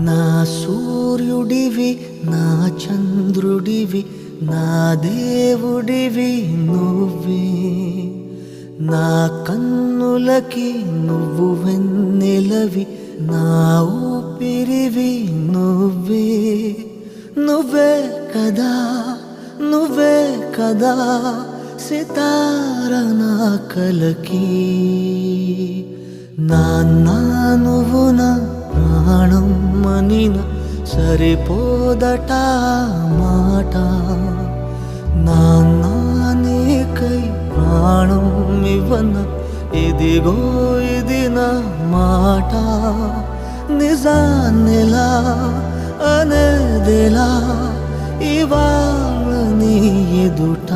నా సూర్యుడివి నా చంద్రుడివి నా దేవుడివి నువ్వే నా కన్నులకి నువ్వు వెన్నెలవి నా ఊపిరివి నువ్వే నువ్వే కదా నువ్వే కదా సితార నా కలకి నాన్న నువ్వు నా ప్రాణం మనిన సరిపోదట మాట నాన్న నీకై ప్రాణం ఇవ్వన ఇదిగో ఇది నా మాట నిజాన్నెలా అనేదిలా ఇవాళ నీ ఎదుట